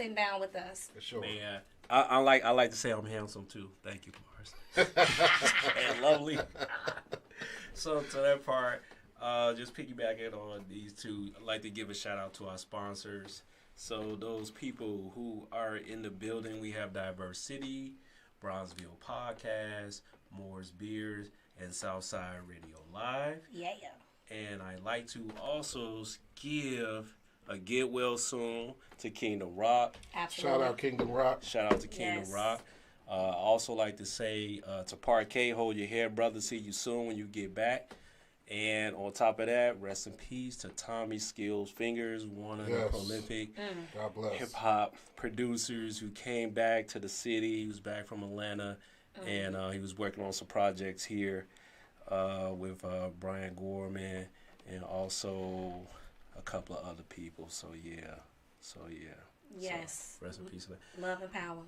sitting down with us. For sure. Man, I like to say I'm handsome too. Thank you, Mars. And lovely. So to that part, just piggybacking on these two, I'd like to give a shout out to our sponsors. So those people who are in the building, we have Diverse City, Bronzeville Podcast, Moore's Beers, and Southside Radio Live. Yeah. And I'd like to also give a get well soon to Kingdom Rock. Absolutely. Shout out Kingdom Rock. Shout out to Kingdom Rock. Also like to say to Parquet, hold your head, brother. See you soon when you get back. And on top of that, rest in peace to Tommy Skills Fingers, one of the prolific God bless. hip-hop producers who came back to the city. He was back from Atlanta, and he was working on some projects here with Brian Gorman and also a couple of other people. So, yeah. Yes. So, rest in peace. Love and power.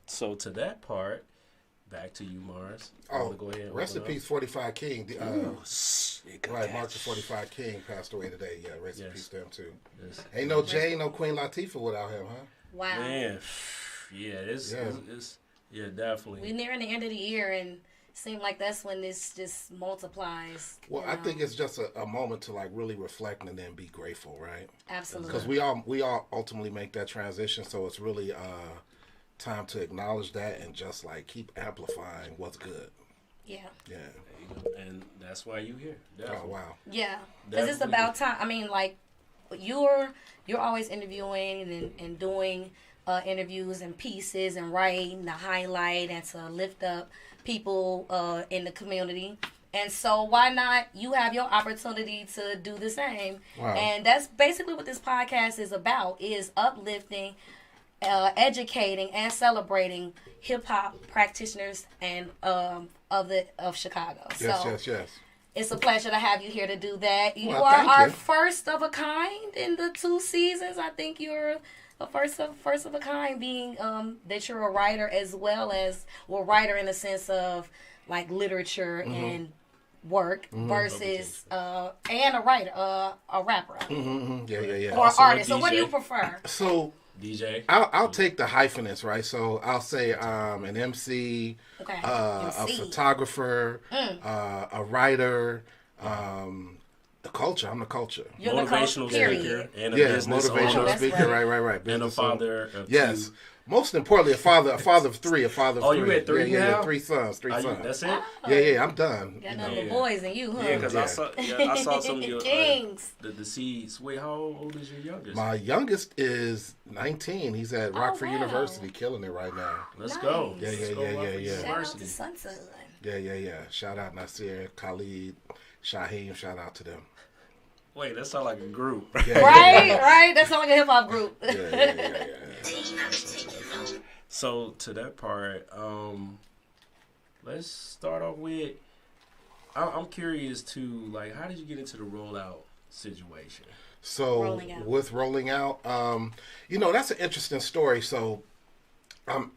So, to that part, back to you, Mars. Go ahead. Rest in peace, 45 King. Right, Mark the 45 King passed away today. Yeah, rest in peace to him too. Yes. Ain't no Jay, no Queen Latifah without him, huh? Wow. Man, it's definitely. We're nearing the end of the year, and it seems like that's when this just multiplies. Well, I think it's just a moment to like really reflect and then be grateful, right? Absolutely. Because we all ultimately make that transition, so it's really time to acknowledge that and just like keep amplifying what's good. Yeah. Yeah. There you go. And that's why you here. Definitely. Oh wow. Yeah, because it's about time. I mean, like you're always interviewing and doing interviews and pieces and writing to highlight and to lift up people in the community. And so why not you have your opportunity to do the same? Wow. And that's basically what this podcast is about, is uplifting, educating, and celebrating hip-hop practitioners and of Chicago. Yes. It's a pleasure to have you here to do that. You Well, are our you. first of a kind in the 2 seasons. I think you're a first of a kind, being that you're a writer as well as writer in the sense of like literature and work versus and a writer, a rapper, Yeah. or an Also a artist. So what do DJ. you prefer? So DJ. I'll take the hyphenates, right? So I'll say an MC, Okay. a MC. photographer, a writer, the culture. I'm the culture. You're the Motivational period. speaker and a Yeah, business motivational owner. That's speaker. right. Right. And a Business father owner. of Yes. two. Most importantly, a father of three. Oh, you had three Yeah, now? 3 sons. Are you- that's it? Yeah, I'm done. Got You none know. of the boys and you, huh? Yeah, because Yeah. I saw some of your Kings. the seeds. Wait, how old is your youngest? My youngest is 19. He's at Rockford wow. University, killing it right now. Let's go. Nice. Let's Yeah. go Rockford Yeah. Shout out University. to Sunset. Yeah. Shout out Nasir, Khalid, Shaheem. Shout out to them. Wait, that sounds like a group. Yeah, Right. That's like a hip hop group. Yeah. So to that part, let's start off with. I'm curious to like, how did you get into the rollout situation? So Rolling Out. with rolling out, that's an interesting story. So,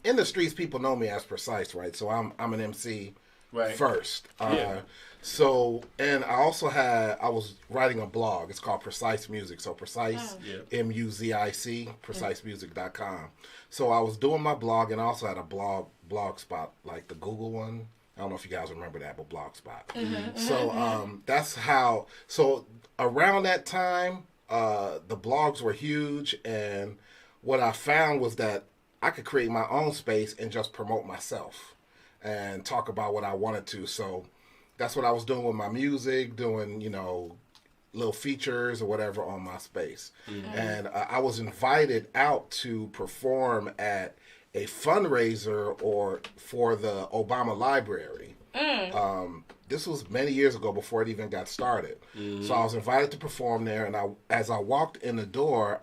in the streets, people know me as Precise, right? So I'm an MC Right. first. Yeah. So, and I was writing a blog. It's called Precise Music. So Precise, MUZIC, precisemusic.com. So I was doing my blog, and I also had a blog spot, like the Google one. I don't know if you guys remember that, but Blogspot. So that's how. So around that time, the blogs were huge, and what I found was that I could create my own space and just promote myself and talk about what I wanted to. So that's what I was doing with my music, doing, little features or whatever on my space. And I was invited out to perform at a fundraiser for the Obama Library. This was many years ago before it even got started. So I was invited to perform there, and as I walked in the door,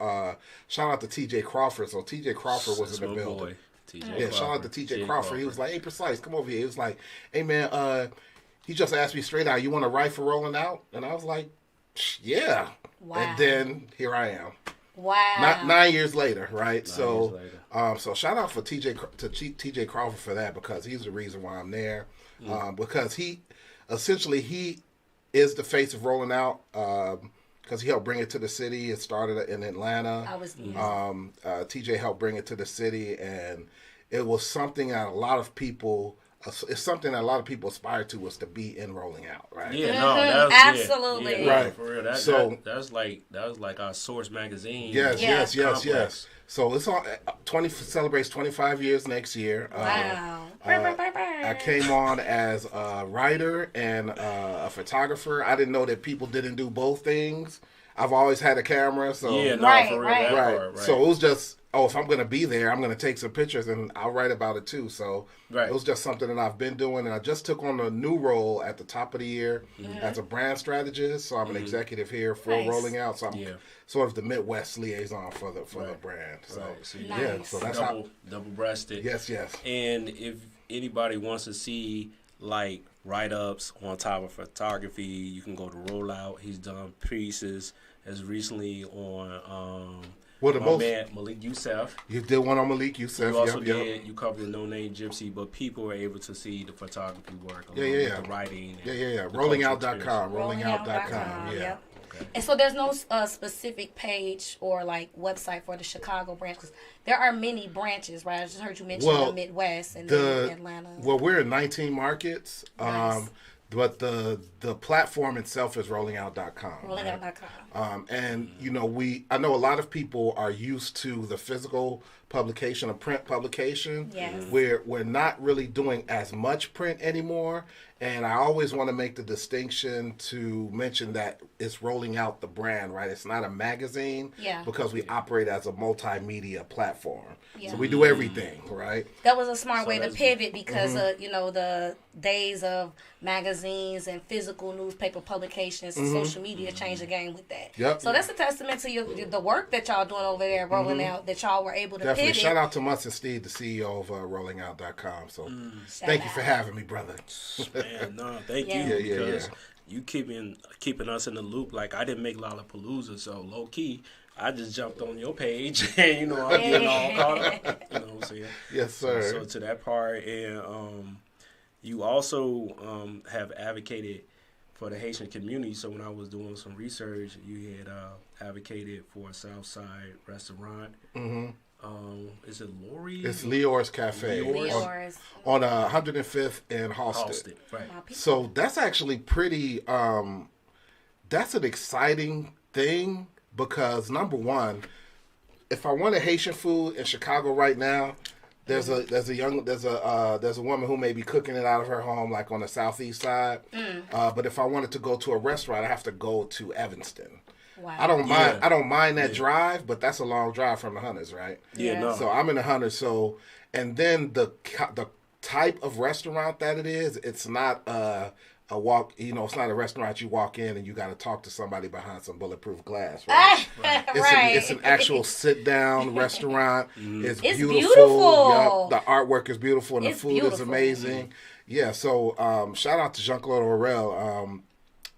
shout out to TJ Crawford. So TJ Crawford was in the building. Boy, TJ Yeah, shout out to TJ Crawford. He was like, "Hey, Precise, come over here." He was like, "Hey, man, he just asked me straight out, you want to write for Rolling Out?" And I was like, "Yeah." Wow. And then here I am. Wow. 9 years later, right? So, years later. so shout out to TJ Crawford for that, because he's the reason why I'm there. Because he is the face of Rolling Out. because he helped bring it to the city. It started in Atlanta. TJ helped bring it to the city, and it was something that a lot of people. It's something that a lot of people aspire to, was to be in Rolling Out, right? Yeah, no, absolutely, right. For real, that was like our Source magazine. Yes. So it's on celebrates 25 years next year. Wow. I came on as a writer and a photographer. I didn't know that people didn't do both things. I've always had a camera, so for real, right. So it was just, if I'm going to be there, I'm going to take some pictures and I'll write about it too. So it was just something that I've been doing. And I just took on a new role at the top of the year as a brand straticist. So I'm an executive here for Rolling Out. So I'm sort of the Midwest liaison for the brand. So, so that's double-breasted. Yes. And if anybody wants to see like write-ups on top of photography, you can go to Rollout. He's done pieces as recently on man Malik Youssef. You did one on Malik Youssef. You also did. You covered the No Name Gypsy, but people were able to see the photography work, the writing. Rollingout.com. Rollingout.com. Yeah. Okay. And so there's no specific page or like website for the Chicago branch, because there are many branches, right? I just heard you mention the Midwest and Atlanta. Well, we're in 19 markets. Nice. But the platform itself is rollingout.com. Rollingout.com. And I know a lot of people are used to the physical publication, a print publication. Yes. We're not really doing as much print anymore. And I always want to make the distinction to mention that it's Rolling Out the brand, right? It's not a magazine because we operate as a multimedia platform. Yeah. So we do everything, right? That was a smart way to pivot because the days of magazines and physical newspaper publications and social media changed the game with that. Yep. So that's a testament to the work that y'all doing over there, Rolling Out, that y'all were able to pivot. Shout out to Munson Steve, the CEO of rollingout.com. So thank you for having me, brother. Man, no, thank you. Because you keeping us in the loop. Like, I didn't make Lollapalooza, so low key, I just jumped on your page, and I'm getting all caught up. You know what I'm saying? Yes, sir. So to that part, and you also have advocated for the Haitian community. So when I was doing some research, you had advocated for a Southside restaurant. Mm-hmm. Is it Lori? It's Leor's Cafe. Leor's. On 105th and Halsted. Right. So that's actually pretty, that's an exciting thing because, number one, if I wanted Haitian food in Chicago right now, there's a woman who may be cooking it out of her home, like on the southeast side. But if I wanted to go to a restaurant, I have to go to Evanston. Wow. I don't mind that drive, but that's a long drive from the Hunters, right? Yeah. No. So I'm in the Hunters. So, and then the type of restaurant that it is, it's not a walk. It's not a restaurant you walk in and you got to talk to somebody behind some bulletproof glass, right? It's an actual sit down restaurant. It's beautiful. Yep. The artwork is beautiful and the food is amazing. Yeah. So shout out to Jean-Claude Aurel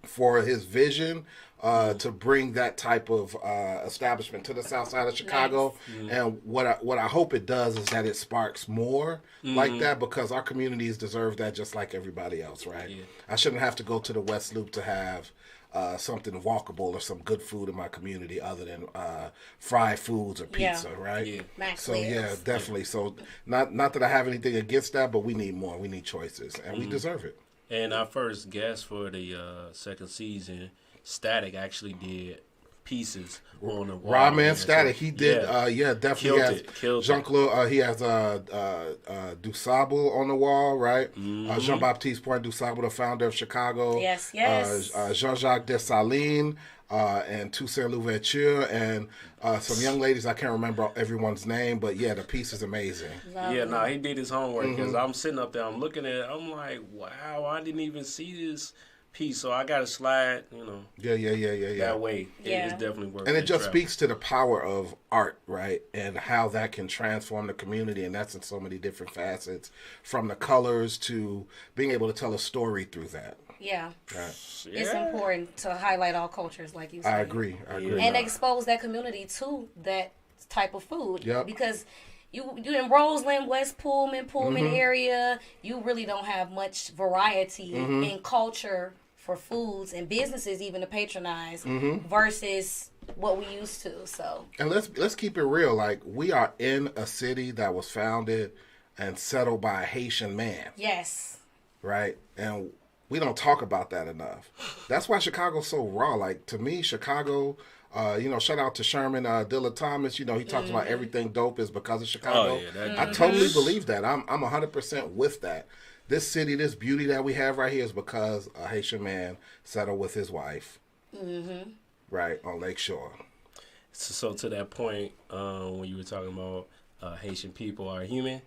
for his vision. To bring that type of establishment to the south side of Chicago. Nice. And what I hope it does is that it sparks more like that, because our communities deserve that just like everybody else, right? Yeah. I shouldn't have to go to the West Loop to have something walkable or some good food in my community other than fried foods or pizza, right? Yeah. So definitely. So not that I have anything against that, but we need more. We need choices, and we deserve it. And our first guest for the second season, Static, actually did pieces on the wall. Rodman Static, he did. Definitely. Killed Jean-Claude. He has Dusable on the wall, right? Jean-Baptiste Point Dusable, the founder of Chicago. Yes. Jean-Jacques Dessalines and Toussaint Louverture and some young ladies. I can't remember everyone's name, but the piece is amazing. He did his homework because I'm sitting up there, I'm looking at it, I'm like, wow, I didn't even see this piece, so I got to slide, that way. It's definitely worth it. And it just speaks to the power of art, right? And how that can transform the community, and that's in so many different facets, from the colors to being able to tell a story through that. Yeah. Right. It's important to highlight all cultures, like you said. I agree. And expose that community to that type of food. Yep. Because you in Roseland, West Pullman area, you really don't have much variety in culture for foods and businesses even to patronize versus what we used to. So, and let's keep it real. Like, we are in a city that was founded and settled by a Haitian man. Yes. Right? And we don't talk about that enough. That's why Chicago's so raw. Like, to me, Chicago, shout out to Sherman Dilla Thomas. He talks about everything dope is because of Chicago. Oh, yeah, I totally believe that. I'm 100% with that. This city, this beauty that we have right here is because a Haitian man settled with his wife. Right, on Lake Shore. So to that point, when you were talking about Haitian people are human,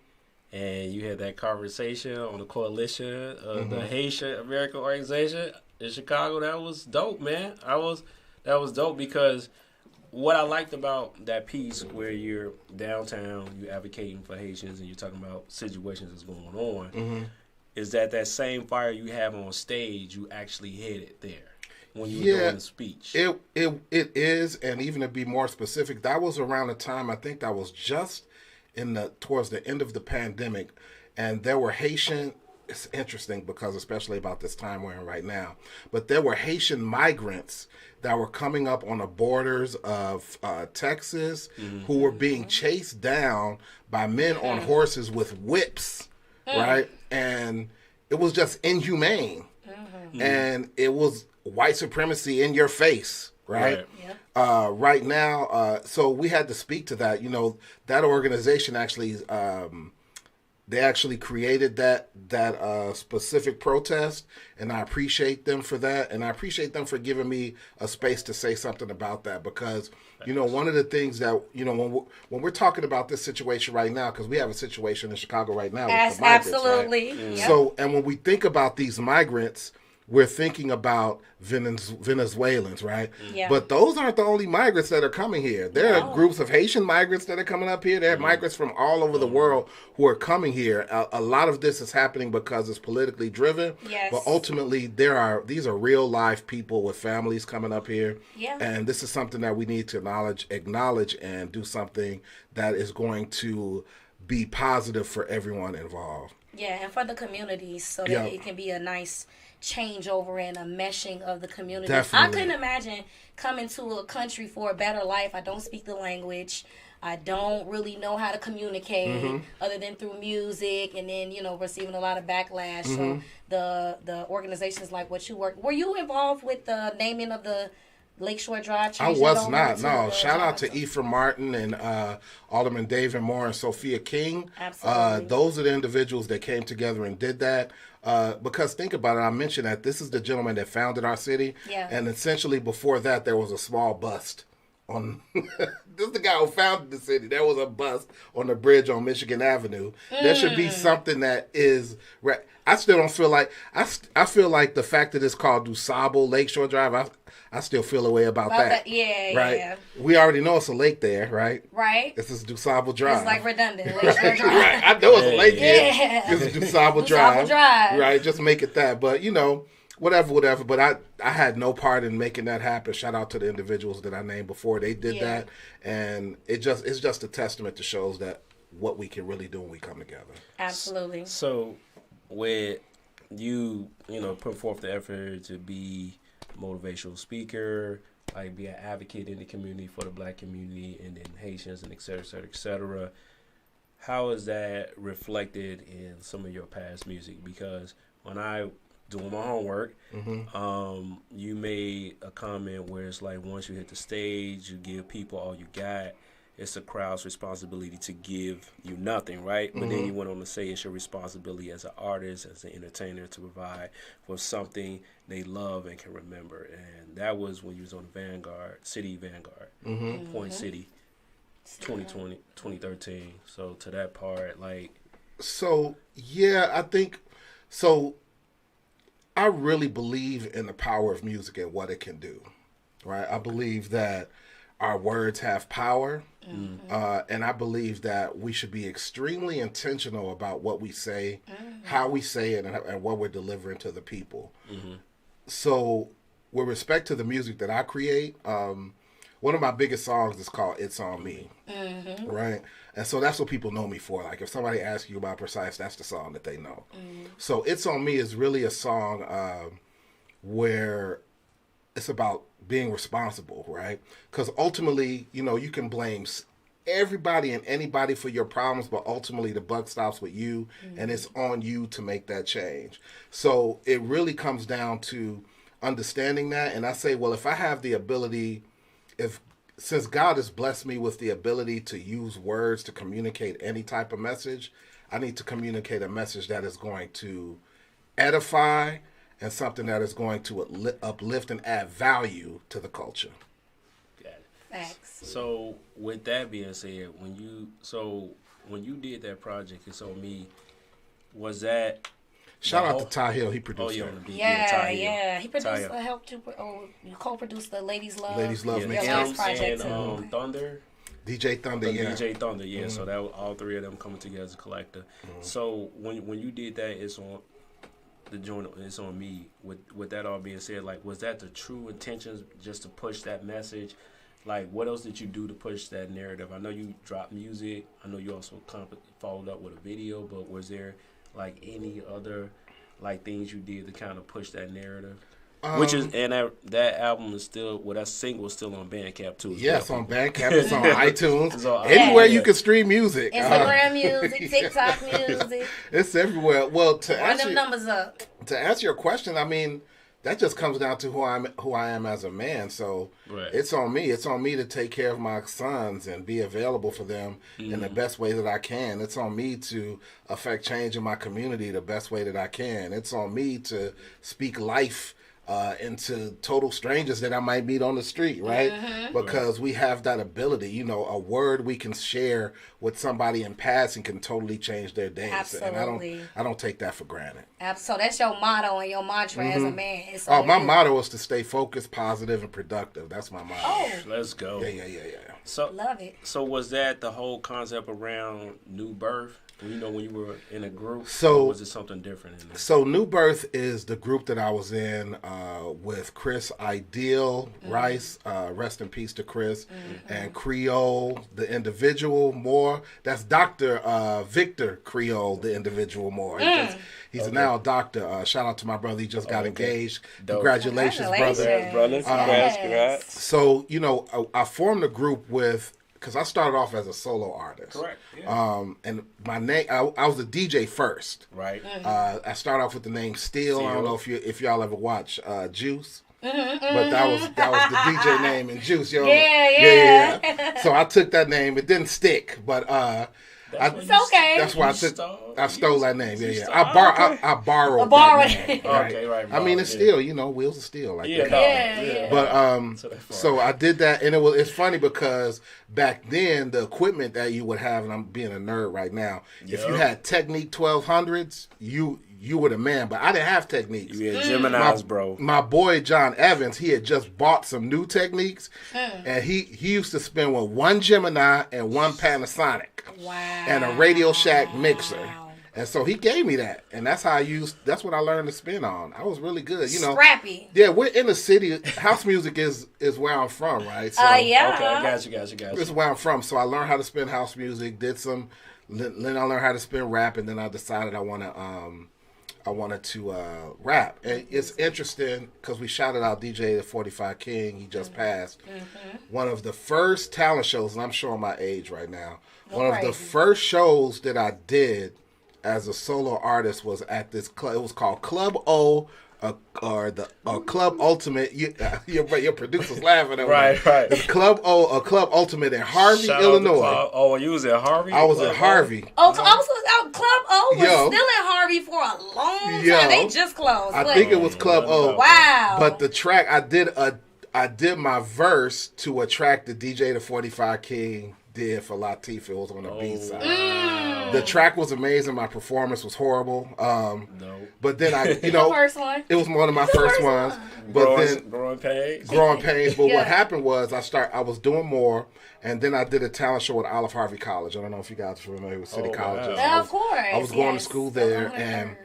and you had that conversation on the coalition of the Haitian American Organization in Chicago, that was dope, man. That was dope because what I liked about that piece where you're downtown, you're advocating for Haitians, and you're talking about situations that's going on, is that same fire you have on stage, you actually hit it there. When you were doing the speech. It is, and even to be more specific, that was around the time, I think that was just towards the end of the pandemic, and there were Haitian, it's interesting because especially about this time we're in right now, but there were Haitian migrants that were coming up on the borders of Texas who were being chased down by men on horses with whips, right? And it was just inhumane. And it was white supremacy in your face, right? Right now, so we had to speak to that. That organization actually, they actually created that specific protest, and I appreciate them for that, and I appreciate them for giving me a space to say something about that because, one of the things that, when we're talking about this situation right now, because we have a situation in Chicago right now with the migrants, absolutely. Right? So, and when we think about these migrants, we're thinking about Venezuelans, right? Yeah. But those aren't the only migrants that are coming here. There are groups of Haitian migrants that are coming up here. There are migrants from all over the world who are coming here. A lot of this is happening because it's politically driven. Yes. But ultimately, these are real life people with families coming up here. Yeah. And this is something that we need to acknowledge and do something that is going to be positive for everyone involved. Yeah, and for the communities so that it can be a nice changeover and a meshing of the community. Definitely. I couldn't imagine coming to a country for a better life. I don't speak the language. I don't really know how to communicate other than through music, and then receiving a lot of backlash. So the organizations like what you work. Were you involved with the naming of the Lakeshore Drive? I was not. No. Shout out to Ephraim Martin and Alderman David Moore and Sophia King. Absolutely. Those are the individuals that came together and did that. Because think about it, I mentioned that this is the gentleman that founded our city. Yeah. And essentially before that, there was a small bust on. This is the guy who founded the city. There was a bust on the bridge on Michigan Avenue. There should be something that is. I still don't feel like. I feel like the fact that it's called DuSable Lakeshore Drive. I still feel a way about that. Yeah, right? Yeah. We already know it's a lake there, right? Right. This is DuSable Drive. It's like redundant. Lakeshore Drive. Right. I know it's a lake there. Yeah. This is DuSable Drive. Right. Just make it that. But whatever. But I had no part in making that happen. Shout out to the individuals that I named before. They did that, and it's just a testament to shows that what we can really do when we come together. Absolutely. So, with you put forth the effort to be a motivational speaker, like be an advocate in the community for the Black community, and then Haitians, and et cetera, et cetera, et cetera. How is that reflected in some of your past music? Because when I doing my homework, you made a comment where it's like once you hit the stage, you give people all you got. It's the crowd's responsibility to give you nothing, right? But then you went on to say it's your responsibility as an artist, as an entertainer, to provide for something they love and can remember. And that was when you was on the Vanguard, Point City, 2020, 2013. So to that part, like... So, yeah, I think... So, I really believe in the power of music and what it can do, right? I believe that our words have power, and I believe that we should be extremely intentional about what we say, how we say it, and what we're delivering to the people. So, with respect to the music that I create, one of my biggest songs is called It's On Me, right? And so that's what people know me for. Like, if somebody asks you about Precise, that's the song that they know. So It's On Me is really a song where it's about being responsible, right? Because ultimately, you know, you can blame everybody and anybody for your problems, but ultimately the buck stops with you, and it's on you to make that change. So it really comes down to understanding that. And I say, well, if I have the ability, since God has blessed me with the ability to use words to communicate any type of message, I need to communicate a message that is going to edify and something that is going to uplift and add value to the culture. Got it. Thanks. So with that being said, when you did that project, It's On Me, was that Shout out to Ty Hill, he produced it. Yeah. He produced, helped you, you co-produced the Ladies Love. Ladies Love your last project and Thunder. DJ Thunder, DJ Thunder, yeah. So that was all three of them coming together as a collective. So when you did that, It's On the joint, It's On Me. With that all being said, like, was that the true intentions, just to push that message? Like, what else did you do to push that narrative? I know you dropped music. I know you also followed up with a video, but was there like any other like things you did to kind of push that narrative? Which is, and that album is still, that single is still on Bandcamp too. Yes, on Bandcamp, it's on iTunes, it's on anywhere you can stream music. Instagram music, TikTok music. It's everywhere. Well, run them numbers up. To answer your question, I mean, that just comes down to who I am as a man. So It's on me. It's on me to take care of my sons and be available for them in the best way that I can. It's on me to affect change in my community the best way that I can. It's on me to speak life into total strangers that I might meet on the street, right? Because we have that ability. You know, a word we can share with somebody in passing can totally change their days. Absolutely. And I don't take that for granted. So that's your motto and your mantra as a man. My motto is to stay focused, positive, and productive. That's my motto. Oh, let's go. Yeah. So love it. So was that the whole concept around New Birth? You know, when you were in a group, so or was it something different in there? So New Birth is the group that I was in with Chris Ideal Rice, rest in peace to Chris, and Creole, the individual Moore. That's Dr. Victor Creole, the individual Moore. He's now a doctor. Shout out to my brother. He just got engaged. Congratulations, brother. Congrats. So, you know, I formed a group with, because I started off as a solo artist. Correct. Yeah. And my name, I was a DJ first. Right. I started off with the name Steel. I don't know if y'all ever watch Juice. But that was the DJ name in Juice. Yeah. So I took that name. It didn't stick, but it's okay. That's why I stole that name. Yeah. I borrowed that name. Okay, right. I mean, it's steel. You know, wheels of steel. Like that. Yeah. But so I did that, and it's funny because back then the equipment that you would have, and I'm being a nerd right now. If you had Technique 1200s, you were the man, but I didn't have Techniques. You had Geminis, bro. My boy John Evans, he had just bought some new Techniques, and he used to spend with one Gemini and one Panasonic, and a Radio Shack mixer. And so he gave me that, and that's what I learned to spin on. I was really good, you know. Scrappy. Yeah, we're in the city. House music is where I'm from, right? So, yeah. Okay, I got you. This is where I'm from. So I learned how to spin house music. Then I learned how to spin rap, and then I decided I wanted to rap. And it's interesting because we shouted out DJ the 45 King. He just passed. One of the first talent shows, and I'm showing my age right now. One of the first shows that I did as a solo artist was at this club. It was called Club O, or Club Ultimate. Your producer's laughing at me. Right. It's Club O, a Club Ultimate in Harvey, Illinois. You was at Harvey? I was at Harvey. I was Club O was still in Harvey for a long time. They just closed. I think it was Club O. Wow. But the track I did my verse to a track that DJ the 45 King did for Latif. It was on the B side. The track was amazing. My performance was horrible. But then first one. It was one of my first ones. But Growing Pains. But what happened was I was doing more, and then I did a talent show at Olive Harvey College. I don't know if you guys are familiar with City College. Of course. I was going to school there, and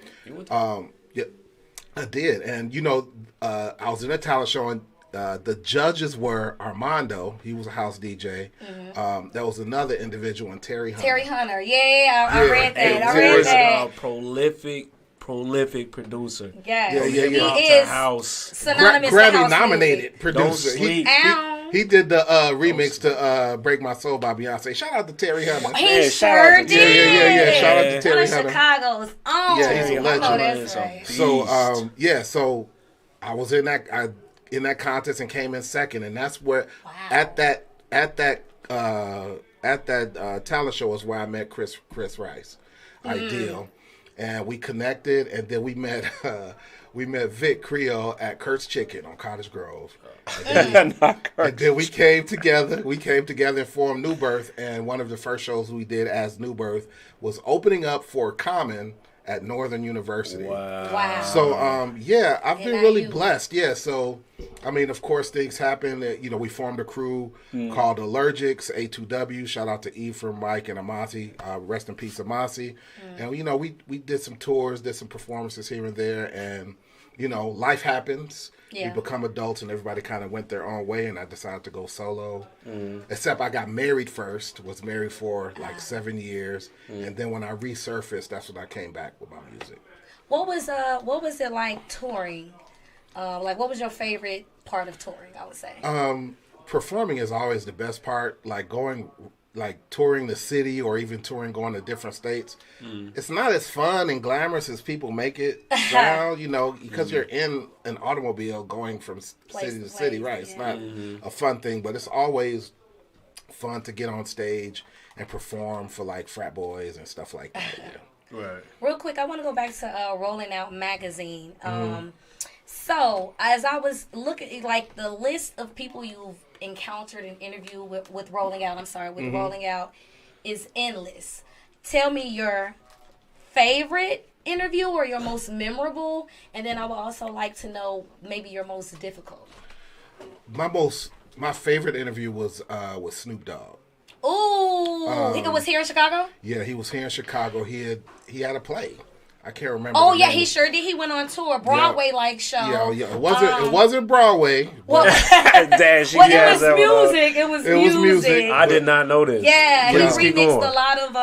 I did. And I was in a talent show, and the judges were Armando. He was a house DJ. There was another individual, and Terry Hunter. I read that. A prolific producer. Yes. Yeah. He is house. synonymous to Grammy house nominated music. producer. Don't sleep. He did the remix to "Break My Soul" by Beyonce. Shout out to Terry Hunter. He Yeah, sure shout out to did. Yeah. Shout out to Terry One of Hunter. Chicago's own. Yeah, he's a I legend. know that's right. So I was in that contest and came in second, and that's where at that talent show is where I met Chris Rice, Ideal, and we connected, and then we met Vic Creole at Kurt's Chicken on Cottage Grove. And then we came together. And formed New Birth, and one of the first shows we did as New Birth was opening up for Common at Northern University. Wow. So, I've been really blessed. Yeah, so, I mean, of course, things happen. We formed a crew called Allergics, A2W. Shout out to Ephraim, Mike, and Amasi. Rest in peace, Amasi. And, we did some tours, did some performances here and there, and, life happens. Yeah. We become adults, and everybody kind of went their own way, and I decided to go solo. Except I got married first, was married for like 7 years, and then when I resurfaced, that's when I came back with my music. What was it like touring? What was your favorite part of touring, I would say? Performing is always the best part, touring the city or even going to different states. It's not as fun and glamorous as people make it sound, because you're in an automobile going from city to city, right? It's not a fun thing, but it's always fun to get on stage and perform for like frat boys and stuff like that. Yeah. Right. Real quick, I want to go back to Rolling Out magazine. So as I was looking, like the list of people you've encountered and interviewed with Rolling Out, Rolling Out is endless. Tell me your favorite interview or your most memorable, and then I would also like to know maybe your most difficult. My favorite interview was with Snoop Dogg. Ooh, he was here in Chicago? Yeah, he was here in Chicago. He had a play. I can't remember. Oh yeah, he sure did. He went on tour, Broadway-like show. Yeah. It wasn't Broadway. Well, it was music. I did not know this. Yeah, he remixed a lot of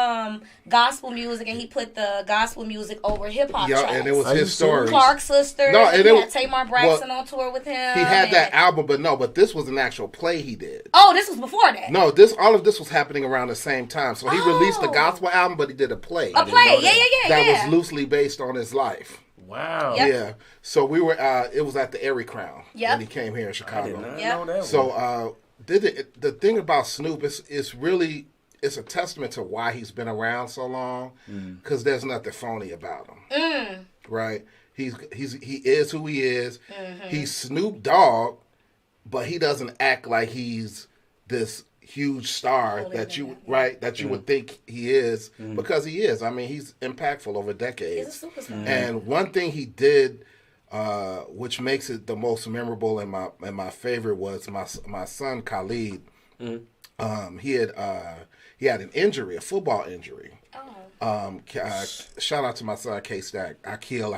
gospel music, and he put the gospel music over hip hop tracks. And it was his story. Clark Sisters. No, and he had Tamar Braxton on tour with him. He had that album, but this was an actual play he did. Oh, this was before that. No, all of this was happening around the same time. So he released the gospel album, but he did a play. A play, That was loosely based on his life. Wow. Yep. Yeah. So we were. It was at the Erie Crown when he came here in Chicago. I did not know that. So the thing about Snoop is really. It's a testament to why he's been around so long, because there's nothing phony about him, right? He is who he is. He's Snoop Dogg, but he doesn't act like he's this huge star that you would think he is, because he is. I mean, he's impactful over decades. He's a superstar. And one thing he did, which makes it the most memorable and my favorite, was my son Khalid. He had an injury, a football injury. Shout out to my son K-Stack. I kill.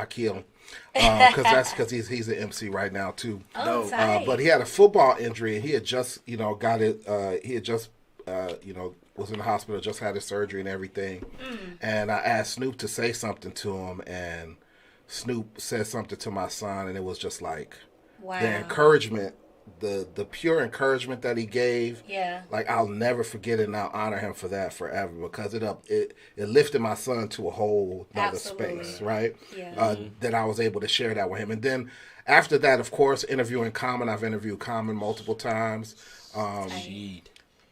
Because he's an MC right now too. But he had a football injury, and he had just got it. He had just was in the hospital, just had his surgery and everything. And I asked Snoop to say something to him, and Snoop said something to my son, and it was just like the encouragement. The pure encouragement that he gave, like I'll never forget it, and I'll honor him for that forever, because it lifted my son to a whole other space, right? That I was able to share that with him. And then after that, of course, interviewing Common. I've interviewed Common multiple times. Did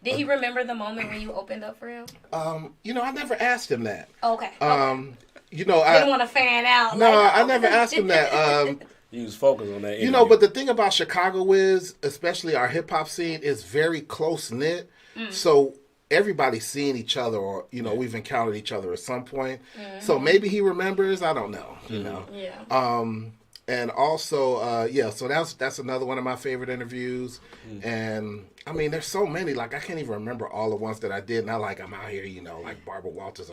he remember the moment when you opened up for him? I never asked him that. Okay. I didn't want to fan out. No, I never asked him that. He was focused on that interview. But the thing about Chicago is, especially our hip hop scene, is very close knit. So everybody's seeing each other, or we've encountered each other at some point. So maybe he remembers. I don't know. And also, so that's another one of my favorite interviews. And I mean, there's so many. Like I can't even remember all the ones that I did. Not like I'm out here, like Barbara Walters.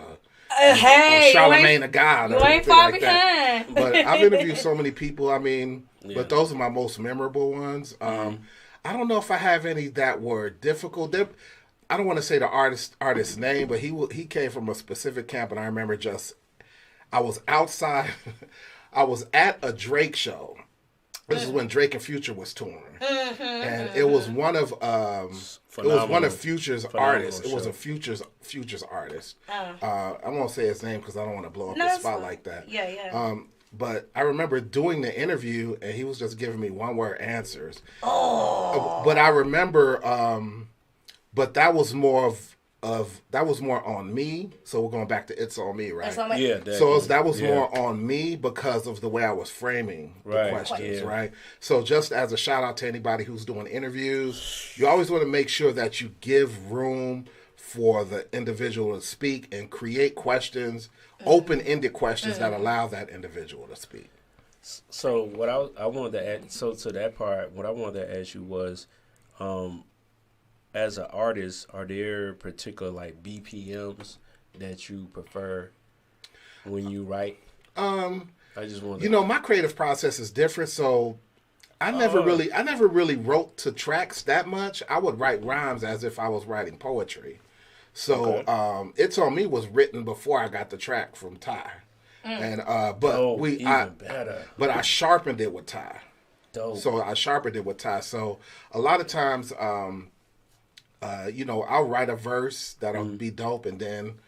Hey, Charlemagne the God. You ain't far behind. But I've interviewed so many people. I mean, but those are my most memorable ones. I don't know if I have any that were difficult. I don't want to say the artist's name, but he came from a specific camp, and I remember I was outside. I was at a Drake show. This is when Drake and Future was touring, and it was one of Future's artists. It was a Future's artist. I won't say his name because I don't want to blow up his spot like that. Yeah. But I remember doing the interview, and he was just giving me one-word answers. Oh. But I remember, but that was more on me. So we're going back to It's On Me, right? Yeah. So that was more on me because of the way I was framing the questions, right? So just as a shout out to anybody who's doing interviews, you always want to make sure that you give room for the individual to speak and create questions, open-ended questions that allow that individual to speak. So what I wanted to add, so to that part, what I wanted to ask you was, as an artist, are there particular like BPMs that you prefer when you write? I just want my creative process is different, so I never really wrote to tracks that much. I would write rhymes as if I was writing poetry. So It's On Me was written before I got the track from Ty. And but I sharpened it with Ty. Dope. So I sharpened it with Ty. So a lot of times I'll write a verse that'll be dope, and then,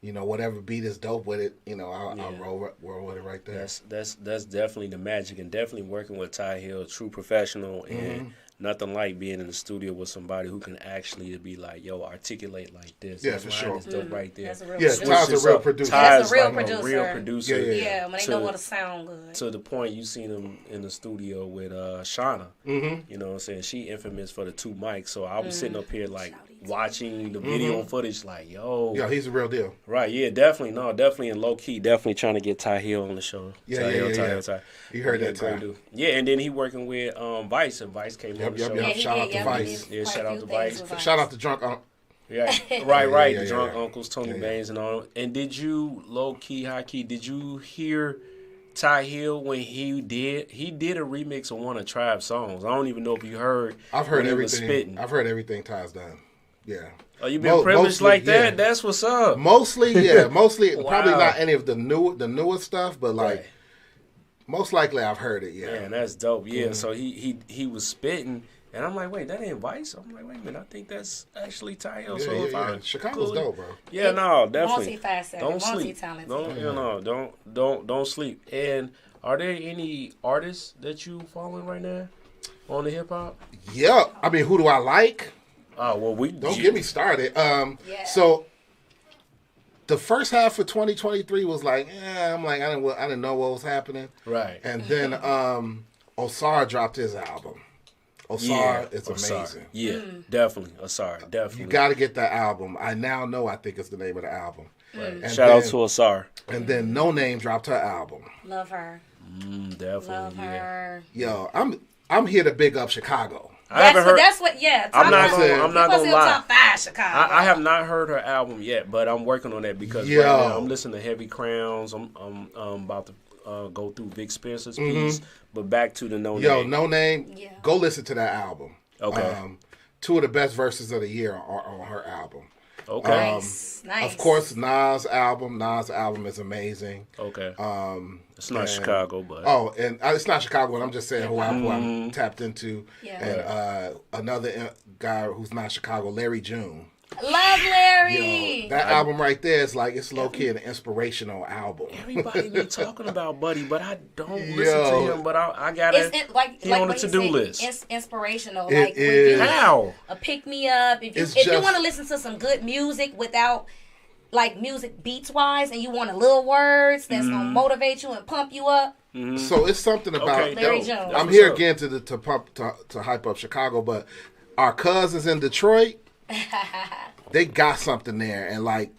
whatever beat is dope with it, I'll roll with it right there. That's definitely the magic, and definitely working with Ty Hill, true professional, and nothing like being in the studio with somebody who can actually be like, yo, articulate like this. Yeah, for sure. Is dope right there. That's a real producer. Ty's a real producer. That's a real like producer. A real producer. Yeah, when they know what to sound good. To the point you seen him in the studio with Shauna. You know what I'm saying? She infamous for the 2 mics. So I was sitting up here like watching the video footage like, yo. Yeah, he's a real deal. Right, yeah, definitely. No, definitely in low key. Definitely trying to get Ty Hill on the show. Yeah. You heard that, Ty. Yeah, and then he working with Vice, and Vice came on the show. Yep. Shout out to Vice. Yeah, shout out to Vice. Shout out to Drunk Uncle. Yeah, right. The Drunk Uncles, Tony Baines, and all. And did you, low key, high key, did you hear Ty Hill when he did a remix of one of Tribe's songs? I don't even know if you heard. I've heard everything. I've heard everything Ty's done. Yeah. Oh, you been privileged like that? Yeah. That's what's up. Mostly, yeah. Mostly, probably not any of the newer stuff, but like most likely I've heard it. Yeah. Man, that's dope. Yeah. So he was spitting, and I'm like, wait, that ain't Vice. I'm like, wait a minute, I think that's actually Ty Hill. Yeah. Chicago's dope, bro. Yeah, no, definitely. Multifaceted, Don't sleep. Don't sleep. And are there any artists that you following right now on the hip hop? Yeah. I mean, who do I like? Oh, well, don't get me started. So the first half of 2023 was like, I'm like, I didn't know what was happening. Right. And then Osar dropped his album. Osar is amazing. Yeah, definitely. Osar, definitely. You got to get that album. I now know, I think it's the name of the album. Right. Shout out to Osar. And then No Name dropped her album. Love her. Definitely. Love her. Yo, I'm here to big up Chicago. I haven't heard. That's what. Yeah. I'm not gonna lie. Top 5 Chicago. I have not heard her album yet, but I'm working on that because right now I'm listening to Heavy Crowns. I'm about to go through Vic Spencer's piece, but back to the No Name. Yo, No Name. Yeah. Go listen to that album. Okay. 2 of the best verses of the year are on her album. Okay. Nice. Of course, Nas' album is amazing. Okay. It's not Chicago, but and it's not Chicago. And I'm just saying who I'm tapped into. Yeah. And another guy who's not Chicago, Larry June. Love Larry. Yo, that album right there is like, it's low key an inspirational album. Everybody be talking about Buddy, but I don't listen to him. But I gotta. He on the to-do list. It's inspirational. It is. How? A pick me up. If you want to listen to some good music without, like, music beats wise, and you want a little words that's gonna motivate you and pump you up. So it's something about Larry Jones. I'm here again to hype up Chicago, but our cousins in Detroit, they got something there. And like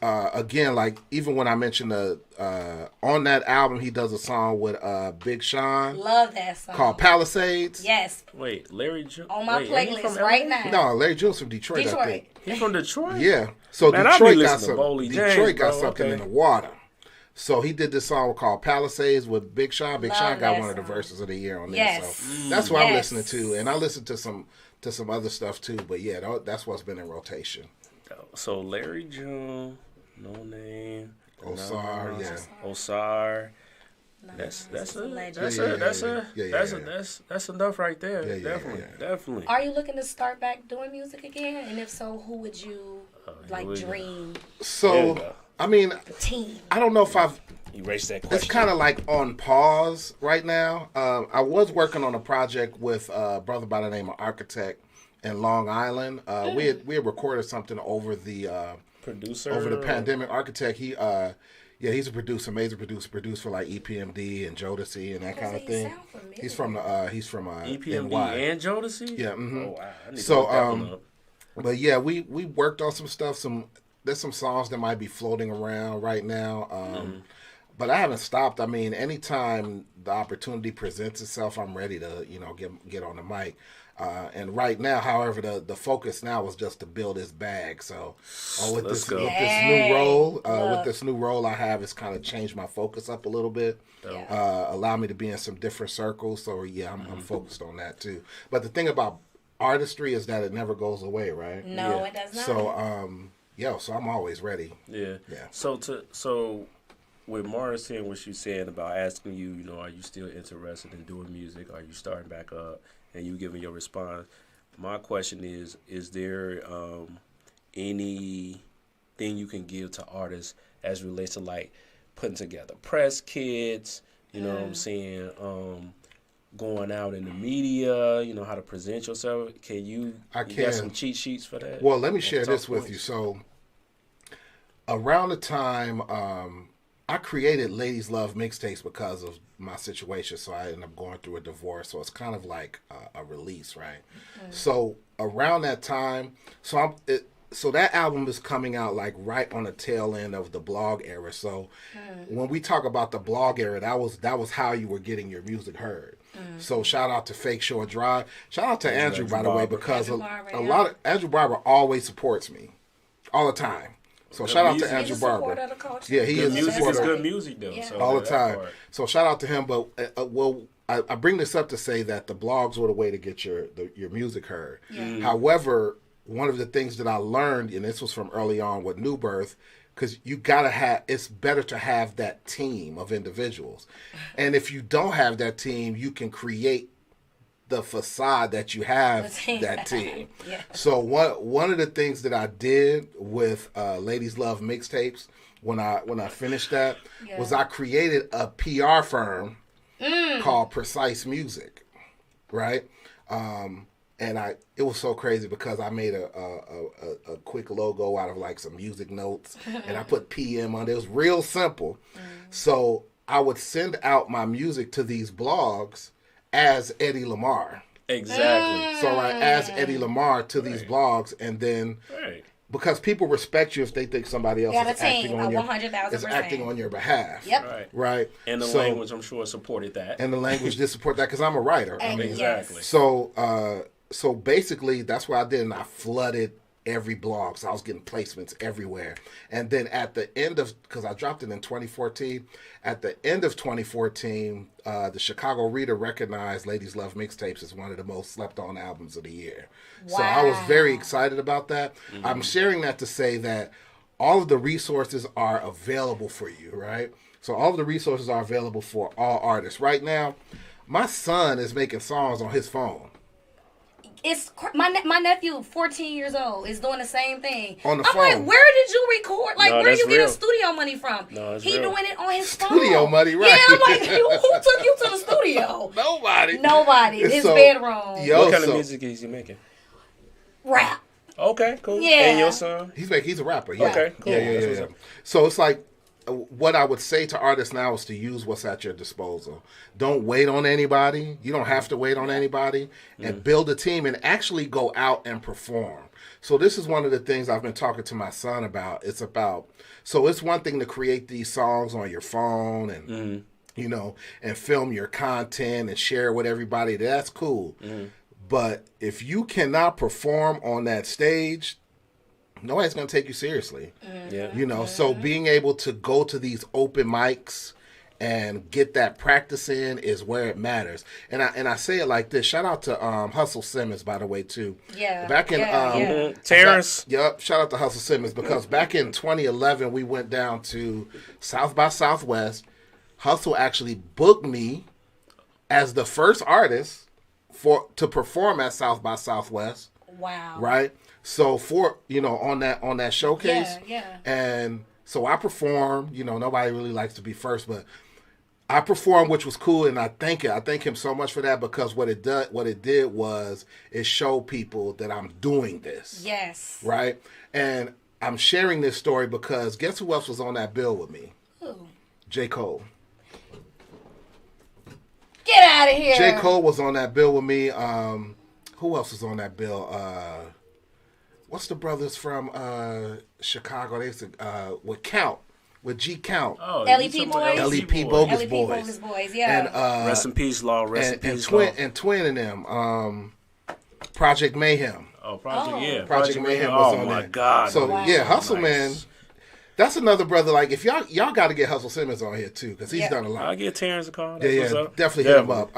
again, like even when I mentioned on that album, he does a song with Big Sean. Love that song. Called Palisades. Yes. Wait, Larry Jones. On my playlist right now. No, Larry Jones from Detroit. I think. He's from Detroit? Yeah. So Man, Detroit got James, something in the water. So he did this song called Palisades with Big Sean. Big Sean got one of the verses of the year on there. Yes. So that's what I'm listening to. And I listen to some other stuff too. But yeah, that's what's been in rotation. So Larry June, No Name. Osar, yeah. Osar. That's enough right there. Definitely. Are you looking to start back doing music again? And if so, who would you dream? So I mean, team. I don't know if I've erased that question. It's kind of like on pause right now. I was working on a project with a brother by the name of Architect in Long Island. We had recorded something over the pandemic. Architect, he's a producer, major producer, produced for like EPMD and Jodeci and that kind of thing. He's from EPMD NY. and Jodeci. Yeah. Mm-hmm. Oh wow. I need to look that one up. But yeah, we worked on some stuff. There's some songs that might be floating around right now. But I haven't stopped. I mean, anytime the opportunity presents itself, I'm ready to get on the mic. And right now, however, the focus now is just to build this bag. So with this new role, I have, it's kind of changed my focus up a little bit. Allow me to be in some different circles. So yeah, I'm focused on that too. But the thing about artistry is that it never goes away, right? No, it does not. So so I'm always ready. Yeah. So with Mara saying what she's saying about asking you, are you still interested in doing music? Are you starting back up? And you giving your response. My question is there anything you can give to artists as relates to like putting together press kits, you know what I'm saying, going out in the media, how to present yourself? You got some cheat sheets for that? Well, let me share this with you. So around the time I created Ladies Love Mixtapes because of my situation, so I ended up going through a divorce, so it's kind of like a release, right? So around that time, so that album is coming out like right on the tail end of the blog era. So when we talk about the blog era, that was how you were getting your music heard. So shout out to Fake Shore Drive. Shout out to Andrew, by the way, because Andrew Barber always supports me all the time. So shout out to Andrew Barber. Yeah, he is a supporter. It's good music though. Yeah. So all the time. So shout out to him. But I bring this up to say that the blogs were the way to get your music heard. Yeah. However, one of the things that I learned, and this was from early on with New Birth, because it's better to have that team of individuals. And if you don't have that team, you can create the facade that you have that team. Yeah. So one of the things that I did with Ladies Love Mixtapes when I finished that was I created a PR firm called Precise Music, right? And it was so crazy because I made a quick logo out of like some music notes and I put PM on it. It was real simple. So I would send out my music to these blogs as Eddy Lamarre. Exactly. So as Eddy Lamarre to these blogs, and then because people respect you if they think somebody else is acting on your behalf. Yep. Right. And the language, I'm sure, supported that. And the language did support that because I'm a writer. Exactly. So basically, that's what I did, and I flooded every blog. So I was getting placements everywhere. And then at the end of, because I dropped it in 2014, at the end of 2014, the Chicago Reader recognized Ladies Love Mixtapes as one of the most slept on albums of the year. Wow. So I was very excited about that. I'm sharing that to say that all of the resources are available for you, right? So all of the resources are available for all artists. Right now, my son is making songs on his phone. It's my nephew, 14 years old, is doing the same thing. On the phone. Like, where did you record? Like, where you getting studio money from? He doing it on his phone. Studio money, right? Yeah, I'm like, who took you to the studio? Nobody. His bedroom. What kind of music is he making? Rap. Okay, cool. Yeah. And your son? He's a rapper. Yeah. Okay, cool. Yeah. So it's like, what I would say to artists now is to use what's at your disposal. Don't wait on anybody. You don't have to wait on anybody. And build a team and actually go out and perform. So this is one of the things I've been talking to my son about. It's one thing to create these songs on your phone and, and film your content and share it with everybody. That's cool. But if you cannot perform on that stage, nobody's going to take you seriously. So being able to go to these open mics and get that practice in is where it matters. And I say it like this. Shout out to Hustle Simmons, by the way, too. Yeah. Back in Terrence. Yep. Shout out to Hustle Simmons, because back in 2011 we went down to South by Southwest. Hustle actually booked me as the first artist to perform at South by Southwest. Wow. Right? So for on that showcase. Yeah. And so I performed, nobody really likes to be first, but I performed, which was cool, and I thank him so much for that, because what it did was it showed people that I'm doing this. Yes. Right? And I'm sharing this story because guess who else was on that bill with me? Who? J. Cole. Get out of here. J. Cole was on that bill with me. Who else was on that bill? What's the brothers from Chicago? They used to with G Count. Oh, LEP Boys. LEP Bogus Boys. Bogus Boys, yeah. And rest in peace, Law. Rest in peace, Law. Law. And Twin and them. Project Mayhem. Oh, Project Project Mayhem was on there. Oh my God. So yeah, Hustle Man. That's another brother. Like if y'all got to get Hustle Simmons on here too, because he's done a lot. I'll get Terrence a call. Definitely hit him up.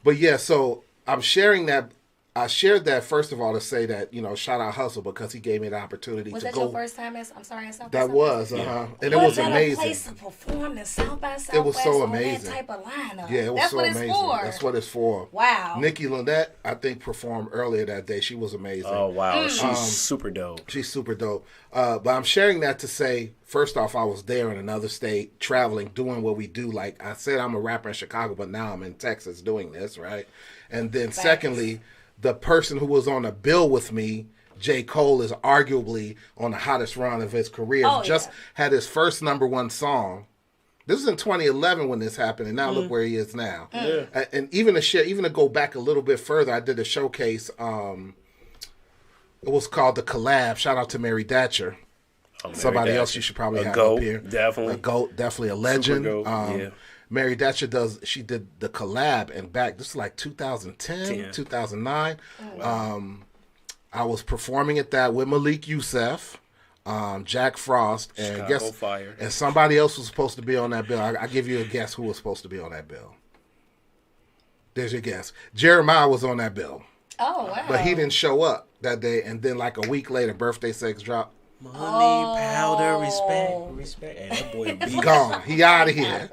But yeah, so I'm sharing that. I shared that first of all to say that shout out Hustle, because he gave me the opportunity was to that go. your first time at South by Southwest? That was, and it was amazing. A place to perform in South by Southwest. It was so amazing. On that type of lineup. Yeah, it was so amazing. That's what it's for. Wow. Nikki Lynette, I think, performed earlier that day. She was amazing. Oh wow, she's super dope. She's super dope. But I'm sharing that to say, first off, I was there in another state, traveling, doing what we do. Like I said, I'm a rapper in Chicago, but now I'm in Texas doing this, right? And then secondly, the person who was on the bill with me, J. Cole, is arguably on the hottest run of his career. Had his first #1 song. This was in 2011 when this happened, and now look where he is now. Yeah. And even to go back a little bit further, I did a showcase. It was called The Collab. Shout out to Mary Datcher. Somebody else you should probably have up here. Definitely. A GOAT, definitely a legend. GOAT, Mary Datcher she did The Collab, and this is like 2010, 2009. I was performing at that with Malik Youssef, Jack Frost, and Fire. And somebody else was supposed to be on that bill. I give you a guess who was supposed to be on that bill. There's your guess. Jeremiah was on that bill. Oh, wow. But he didn't show up that day, and then like a week later, Birthday Sex dropped. Money, powder, respect. Hey, that boy He's gone. He out of here.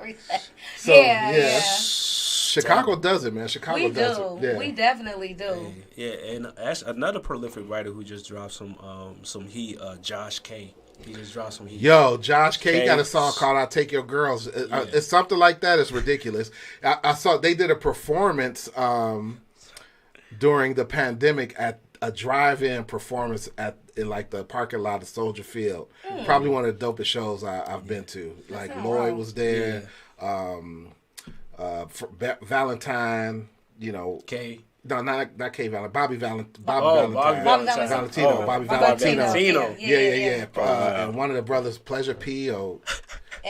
So yeah. Chicago does it, man. Chicago does it. Yeah. We definitely do. Yeah, and another prolific writer who just dropped some heat, Josh K. He just dropped some heat. Yo, Josh K got a song called "I'll Take Your Girls." It's something like that. It's ridiculous. I saw they did a performance during the pandemic at a drive-in performance in like the parking lot of Soldier Field. Probably one of the dopest shows I've been to. Like Lloyd was there, Valentine, K. No, not K Valentine. Bobby Valentine. Valentino. Bobby Valentino. Yeah. And one of the brothers, Pleasure P.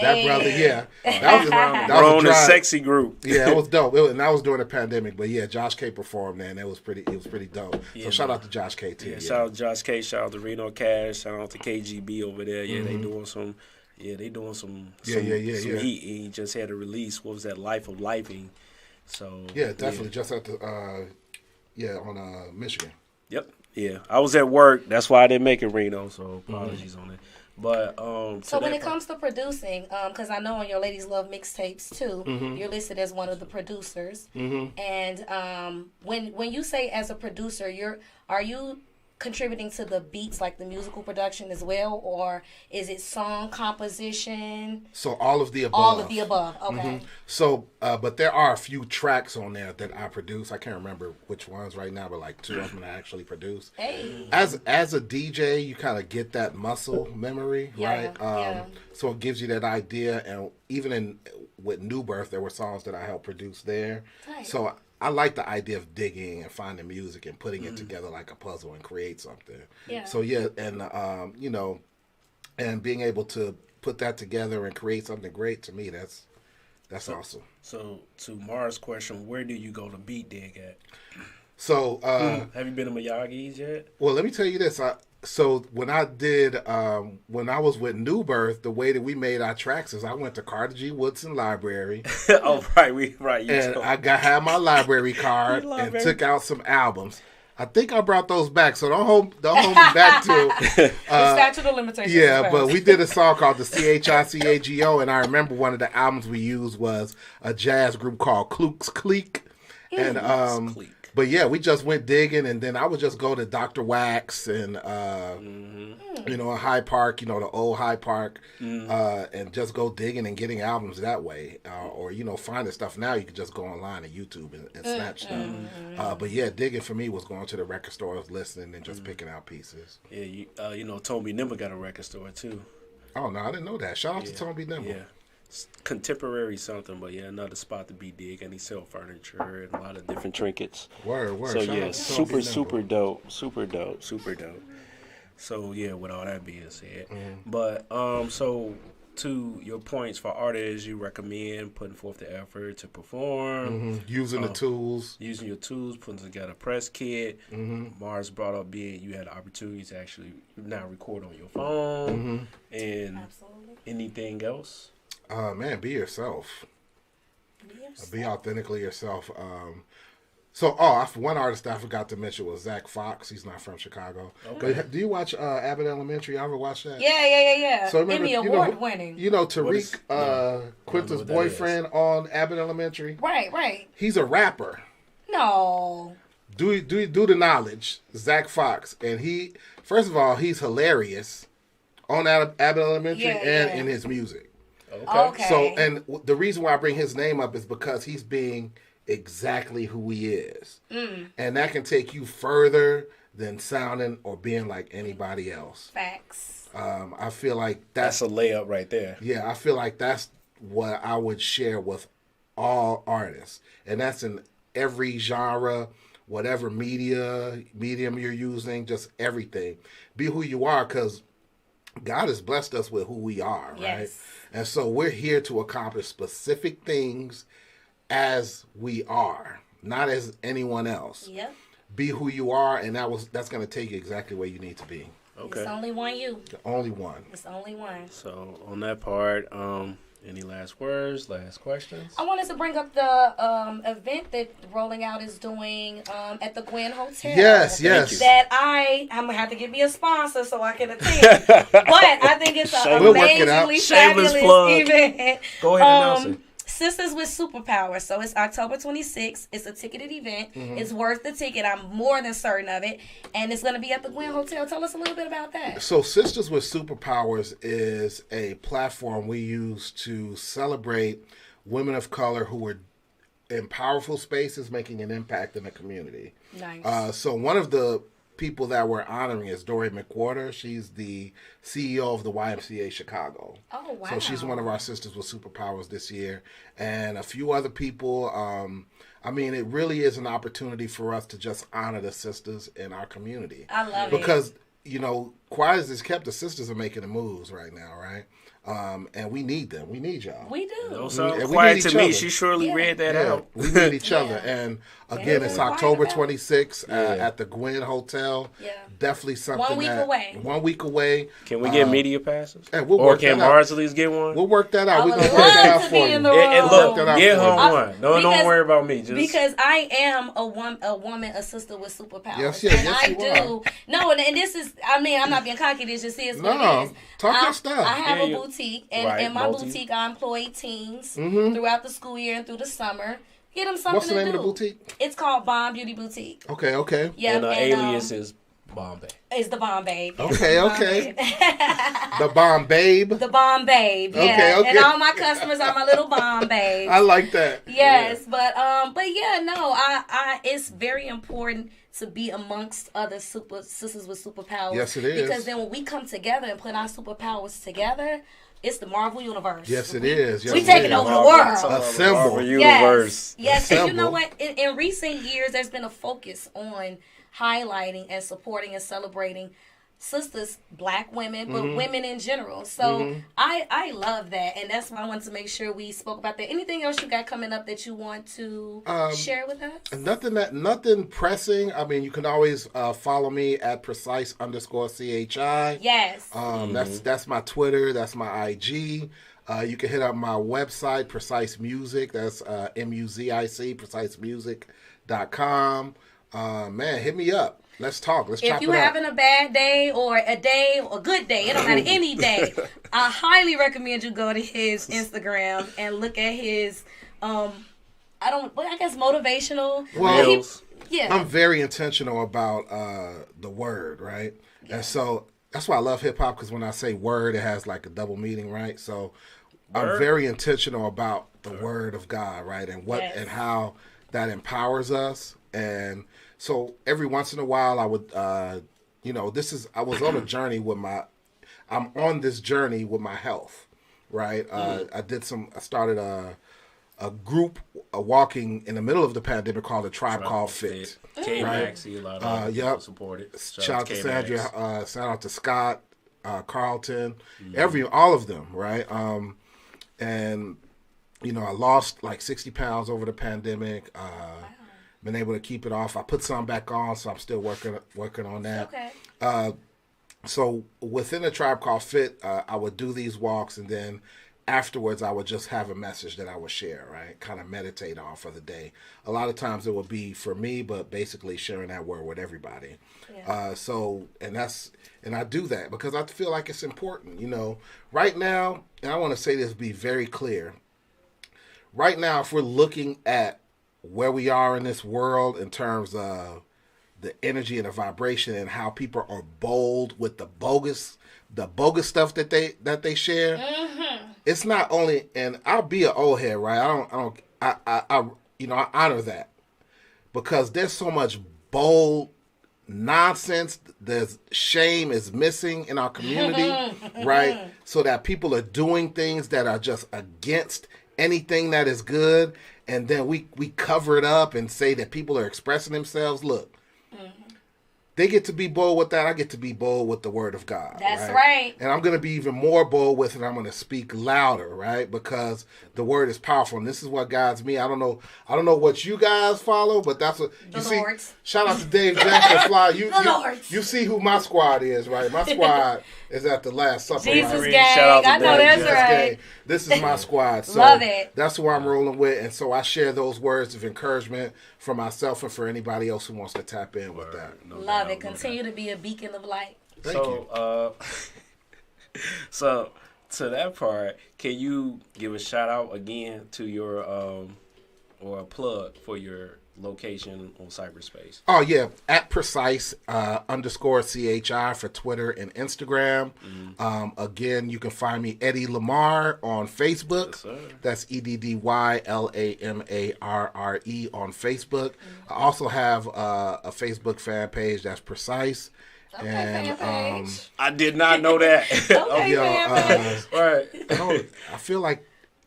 That brother, that was a sexy group. Yeah, it was dope. And that was during the pandemic. But yeah, Josh K performed there, and it was pretty dope. So shout out to Josh K too. Yeah, shout out to Josh K. Shout out to Reno Cash. Shout out to KGB over there. Yeah, they doing some. Yeah, they doing some heat. He just had a release. What was that? Life of Lifing. So yeah, definitely. Just at the on Michigan. Yep. Yeah, I was at work. That's why I didn't make it, Reno. So apologies on it. But so when it comes to producing, because I know on your Ladies Love mixtapes too, you're listed as one of the producers. And when you say as a producer, are you contributing to the beats, like the musical production as well, or is it song composition? So all of the above. All of the above. Okay. So, but there are a few tracks on there that I produce. I can't remember which ones right now, but like 2 of them I actually produce. Hey. As a DJ, you kind of get that muscle memory, right? So it gives you that idea, and even with New Birth, there were songs that I helped produce there. Right. So I like the idea of digging and finding music and putting it together like a puzzle and create something. Yeah. So yeah, and and being able to put that together and create something great, to me, that's awesome. So to Mara's question, where do you go to beat dig at? So have you been to Miyagi's yet? Well, let me tell you this. So when I did, when I was with New Birth, the way that we made our tracks is I went to Carter G. Woodson Library. Oh, right. You and had my library card and took out some albums. I think I brought those back, so don't hold me back to the statute of limitations. Yeah, but we did a song called the CHICAGO, and I remember one of the albums we used was a jazz group called Kluk's Clique. And but yeah, we just went digging, and then I would just go to Dr. Wax and Hyde Park, the old Hyde Park, and just go digging and getting albums that way, or finding stuff now. You can just go online and YouTube and snatch stuff. But yeah, digging for me was going to the record stores, listening, and just picking out pieces. Yeah, Toby Nimble got a record store too. Oh no, I didn't know that. Shout out to Toby Nimble. Yeah. Contemporary something, but yeah, another spot to be dig, and he sell furniture and a lot of different trinkets. Word. So yeah, super dope. So yeah, with all that being said, but so to your points for artists, you recommend putting forth the effort to perform, using the tools, putting together a press kit. Mars brought up being you had the opportunity to actually now record on your phone, and anything else. Man, be yourself. Be authentically yourself. One artist I forgot to mention was Zach Fox. He's not from Chicago. Okay. But do you watch Abbott Elementary? You ever watch that? Yeah. So remember, Emmy Award winning. Tariq, Quinta's boyfriend on Abbott Elementary? Right. He's a rapper. No. Do the knowledge, Zach Fox. And first of all, he's hilarious on Abbott Elementary and in his music. Okay. So, and the reason why I bring his name up is because he's being exactly who he is. And that can take you further than sounding or being like anybody else. Facts. I feel like that's a layup right there. Yeah, I feel like that's what I would share with all artists. And that's in every genre, whatever medium you're using, just everything. Be who you are, because God has blessed us with who we are, right? Yes. And so we're here to accomplish specific things as we are, not as anyone else. Yep. Be who you are, and that's going to take you exactly where you need to be. Okay. It's only one you. The only one. It's only one. So on that part, any last words, last questions? I wanted to bring up the event that Rolling Out is doing at the Gwen Hotel. Yes. That I'm going to have to give me a sponsor so I can attend. But I think it's an amazingly fabulous event. Go ahead and announce it. Sisters with Superpowers. So it's October 26th. It's a ticketed event. It's worth the ticket. I'm more than certain of it. And it's going to be at the Gwen Hotel. Tell us a little bit about that. So Sisters with Superpowers is a platform we use to celebrate women of color who are in powerful spaces making an impact in the community. Nice. So one of the people that we're honoring is Dory McWhorter. She's the CEO of the YMCA Chicago. Oh, wow. So she's one of our Sisters with Superpowers this year. And a few other people. It really is an opportunity for us to just honor the sisters in our community. I love because, quiet as it's kept, the sisters are making the moves right now, right? And we need them. We need y'all. We do. Don't sound quiet to me. She surely read that out. We need each other. And again, it's October 26th at the Gwen Hotel. Yeah. Definitely something. 1 week away. Can we get media passes? Or can Mars at least get one? We'll work that out. We're going to work that out for you. And look, get home one. Don't worry about me. Because I am a woman, a sister with superpowers. Yes, I do. No, and this is, I'm not being cocky. This just is what it is. Talk your stuff. I have a boutique, and in my boutique, I employ teens throughout the school year and through the summer. Get them something to do. What's the name of the boutique? It's called Bomb Beauty Boutique. Okay. Yeah, and alias is Bombay. It's the Bomb Babe. Okay. The Bomb Babe. The Bomb Babe. Yeah. Okay. And all my customers are my little Bomb Babes. I like that. Yes, but it's very important to be amongst other sisters with superpowers. Yes, it is. Because then when we come together and put our superpowers together, it's the Marvel Universe. Yes, it is. We taking over the world. Assemble. Marvel Universe. Yes. And you know what? In recent years, there's been a focus on highlighting and supporting and celebrating sisters, black women, but women in general. So I love that, and that's why I wanted to make sure we spoke about that. Anything else you got coming up that you want to share with us? Nothing pressing. I mean, you can always follow me at precise_CHI. Yes. That's my Twitter. That's my IG. You can hit up my website, Precise Music. That's MUZIC, precisemusic.com. Man, hit me up. Let's talk. Let's chop it up. If you're having a bad day or a good day, it don't matter, any day, I highly recommend you go to his Instagram and look at his, I guess motivational. Well, I'm very intentional about the word, right? Yeah. And so that's why I love hip hop, because when I say word, it has like a double meaning, right? So I'm very intentional about the word of God, right? And and how that empowers us. And so every once in a while I would, I was on a journey I'm on this journey with my health, right? I started a group walking in the middle of the pandemic called the Tribe Called Fit. K-Max, a lot of people support it. Shout out to Sandra, shout out to Scott, Carlton, all of them, right? And, I lost like 60 pounds over the pandemic. Been able to keep it off. I put some back on, so I'm still working on that. Okay. So within the Tribe Called Fit, I would do these walks, and then afterwards I would just have a message that I would share, right? Kind of meditate on for the day. A lot of times it would be for me, but basically sharing that word with everybody. Yeah. And I do that because I feel like it's important. Right now, and I want to say this, be very clear. Right now, if we're looking at where we are in this world in terms of the energy and the vibration and how people are bold with the bogus stuff that they share. It's not only, and I'll be an old head, right? I honor that, because there's so much bold nonsense. There's shame is missing in our community, right? So that people are doing things that are just against anything that is good. And then we cover it up and say that people are expressing themselves. Look, they get to be bold with that. I get to be bold with the word of God. That's right. And I'm going to be even more bold with it. I'm going to speak louder, right? Because the word is powerful. And this is what guides me. I don't know what you guys follow, but that's what you see. Lords. Shout out to Dave Jackson Fly. You see who my squad is, right? My squad is at the Last Supper. Jesus right? gang. Shout out to I know that's right. Gang. This is my squad. So love it. That's who I'm rolling with. And so I share those words of encouragement for myself and for anybody else who wants to tap in with that. Love it. Continue to be a beacon of light. Thank you. So to that part, can you give a shout out again to your or a plug for your location on cyberspace? Oh yeah, at precise_CHI for Twitter and Instagram. Again, you can find me Eddy Lamarre on Facebook. Yes, that's EDDYLAMARRE on Facebook. I also have a Facebook fan page that's Precise. Okay, and I did not know that. Right. I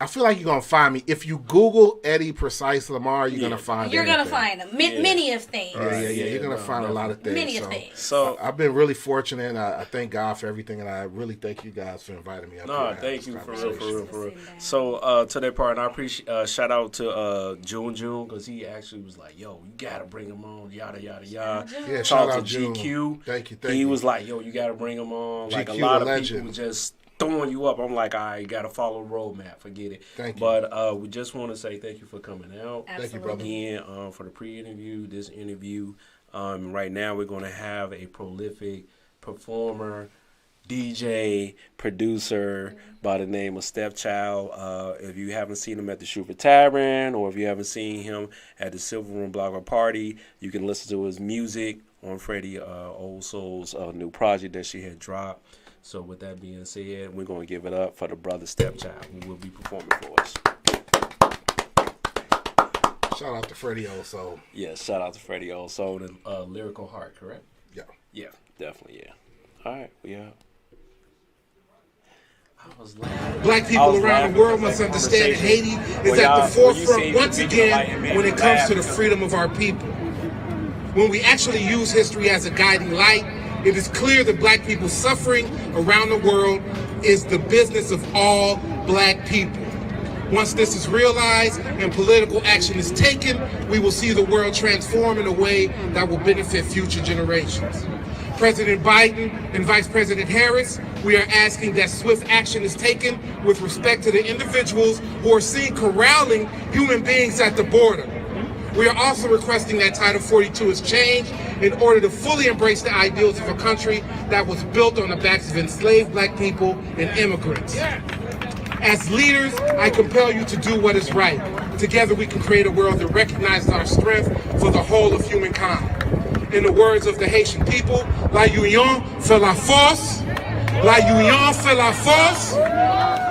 feel like you're gonna find me if you Google Eddy Precise Lamarre. You're gonna find. You're gonna find them. Many of things. Yeah. You're gonna find a lot of things. Many of things. So I've been really fortunate. And I thank God for everything, and I really thank you guys for inviting me up. No, thank you for real. So to that part, and I appreciate shout out to June because he actually was like, "Yo, you gotta bring him on." Yada yada yada. Yeah, shout out to June. GQ. Thank you. He was like, "Yo, you gotta bring him on." Like GQ, a lot of legend. people just throwing you up. I'm like, all right, you got to follow the roadmap. Forget it. Thank you. But we just want to say thank you for coming out. Absolutely. Thank you, brother. Again, for the pre-interview, this interview. Right now, we're going to have a prolific performer, DJ, producer by the name of Stepchild. If you haven't seen him at the Shooper Tavern, or if you haven't seen him at the Silver Room Blogger Party, you can listen to his music on Freddie Old Soul's new project that she had dropped. So with that being said, we're going to give it up for the brother Stepchild, who will be performing for us. Shout out to Freddie Old Soul. Yes, shout out to Freddie Old Soul, the lyrical heart, correct? Yeah. Yeah, definitely, yeah. All right, we out. Black people around the world must understand that Haiti is at the forefront once again when it comes to the freedom of our people. When we actually use history as a guiding light, It is clear that black people's suffering around the world is the business of all black people. Once this is realized and political action is taken, we will see the world transform in a way that will benefit future generations. President Biden and Vice President Harris, we are asking that swift action is taken with respect to the individuals who are seen corralling human beings at the border. We are also requesting that Title 42 is changed in order to fully embrace the ideals of a country that was built on the backs of enslaved black people and immigrants. As leaders, I compel you to do what is right. Together we can create a world that recognizes our strength for the whole of humankind. In the words of the Haitian people, la union fait la force, la union fait la force.